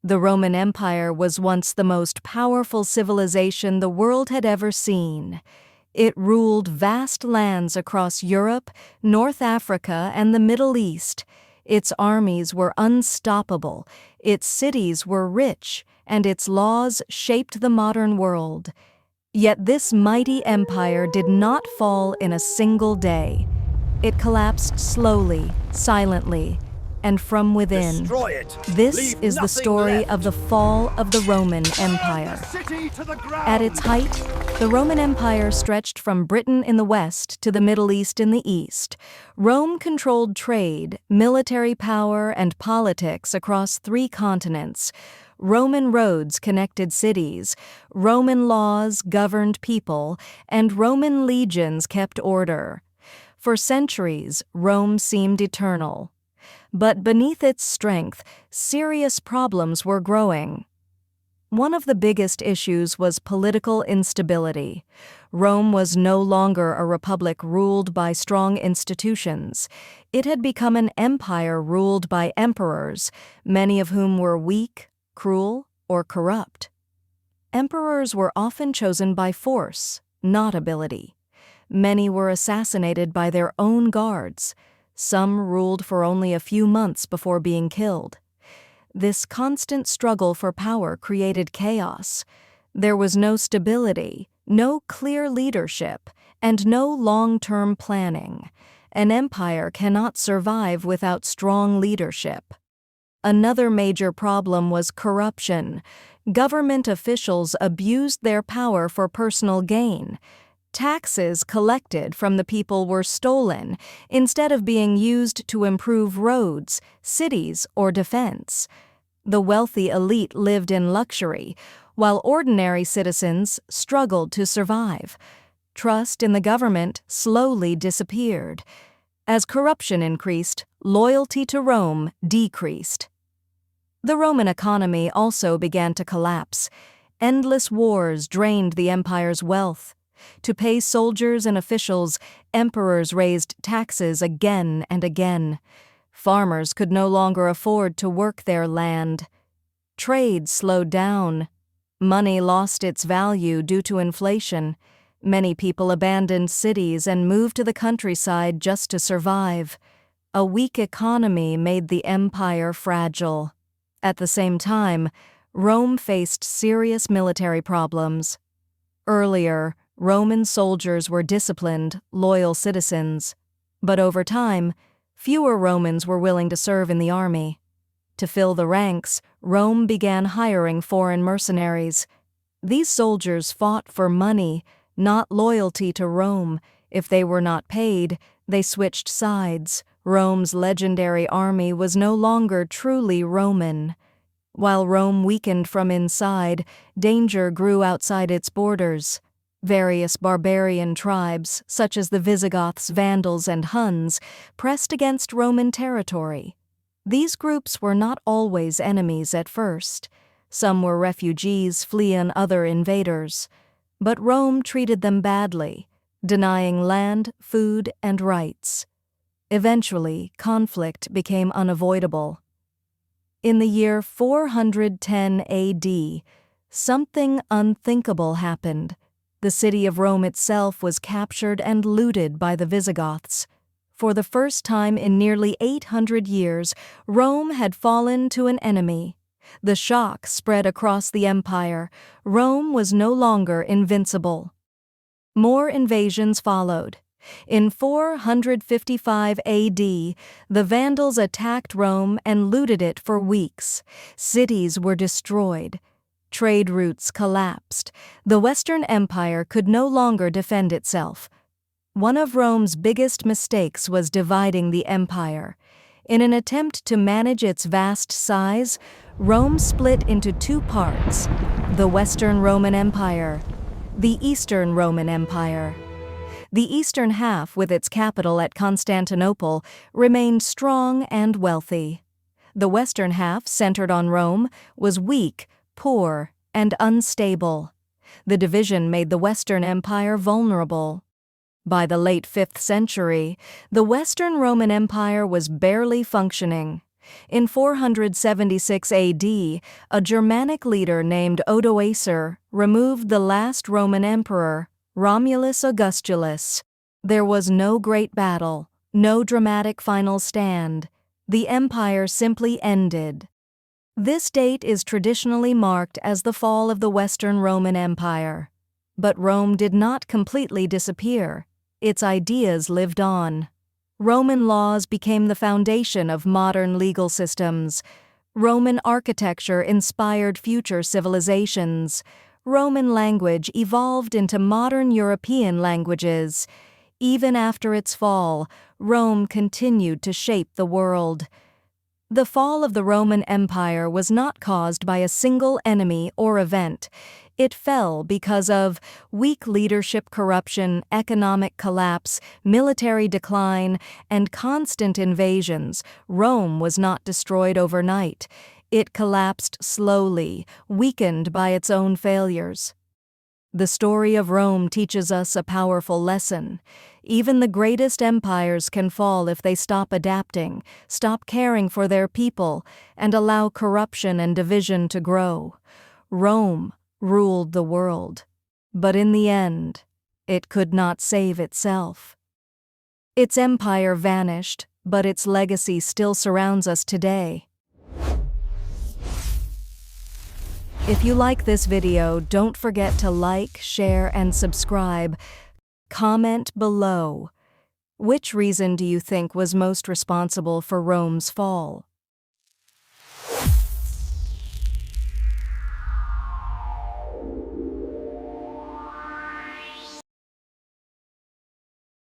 The Roman Empire was once the most powerful civilization the world had ever seen. It ruled vast lands across Europe, North Africa, and the Middle East. Its armies were unstoppable, its cities were rich, and its laws shaped the modern world. Yet this mighty empire did not fall in a single day. It collapsed slowly, silently, and from within. Destroy it. This Leave is the nothing story left. of the fall of the Roman Empire. City to the ground. At its height, the Roman Empire stretched from Britain in the west to the Middle East in the east. Rome controlled trade, military power, and politics across 3 continents. Roman roads connected cities, Roman laws governed people, and Roman legions kept order. For centuries, Rome seemed eternal. But beneath its strength, serious problems were growing. One of the biggest issues was political instability. Rome was no longer a republic ruled by strong institutions. It had become an empire ruled by emperors, many of whom were weak, cruel, or corrupt. Emperors were often chosen by force, not ability. Many were assassinated by their own guards. Some ruled for only a few months before being killed. This constant struggle for power created chaos. There was no stability, no clear leadership, and no long-term planning. An empire cannot survive without strong leadership. Another major problem was corruption. Government officials abused their power for personal gain. Taxes collected from the people were stolen instead of being used to improve roads, cities, or defense. The wealthy elite lived in luxury, while ordinary citizens struggled to survive. Trust in the government slowly disappeared. As corruption increased, loyalty to Rome decreased. The Roman economy also began to collapse. Endless wars drained the empire's wealth. To pay soldiers and officials, emperors raised taxes again and again. Farmers could no longer afford to work their land. Trade slowed down. Money lost its value due to inflation. Many people abandoned cities and moved to the countryside just to survive. A weak economy made the empire fragile. At the same time, Rome faced serious military problems. Earlier, Roman soldiers were disciplined, loyal citizens. But over time, fewer Romans were willing to serve in the army. To fill the ranks, Rome began hiring foreign mercenaries. These soldiers fought for money, not loyalty to Rome. If they were not paid, they switched sides. Rome's legendary army was no longer truly Roman. While Rome weakened from inside, danger grew outside its borders. Various barbarian tribes, such as the Visigoths, Vandals, and Huns, pressed against Roman territory. These groups were not always enemies at first. Some were refugees fleeing other invaders. But Rome treated them badly, denying land, food, and rights. Eventually, conflict became unavoidable. In the year 410 AD, something unthinkable happened. The city of Rome itself was captured and looted by the Visigoths. For the first time in nearly 800 years, Rome had fallen to an enemy. The shock spread across the empire. Rome was no longer invincible. More invasions followed. In 455 AD, the Vandals attacked Rome and looted it for weeks. Cities were destroyed. Trade routes collapsed. The Western Empire could no longer defend itself. One of Rome's biggest mistakes was dividing the empire. In an attempt to manage its vast size, Rome split into 2 parts: the Western Roman Empire, the Eastern Roman Empire. The eastern half, with its capital at Constantinople, remained strong and wealthy. The western half, centered on Rome, was weak, poor, and unstable. The division made the Western Empire vulnerable. By the late 5th century, the Western Roman Empire was barely functioning. In 476 AD, a Germanic leader named Odoacer removed the last Roman emperor, Romulus Augustulus. There was no great battle, no dramatic final stand. The empire simply ended. This date is traditionally marked as the fall of the Western Roman Empire. But Rome did not completely disappear. Its ideas lived on. Roman laws became the foundation of modern legal systems. Roman architecture inspired future civilizations. Roman language evolved into modern European languages. Even after its fall, Rome continued to shape the world. The fall of the Roman Empire was not caused by a single enemy or event. It fell because of weak leadership, corruption, economic collapse, military decline, and constant invasions. Rome was not destroyed overnight. It collapsed slowly, weakened by its own failures. The story of Rome teaches us a powerful lesson. Even the greatest empires can fall if they stop adapting, stop caring for their people, and allow corruption and division to grow. Rome ruled the world, but in the end, it could not save itself. Its empire vanished, but its legacy still surrounds us today. If you like this video, don't forget to like, share, and subscribe. Comment below. Which reason do you think was most responsible for Rome's fall?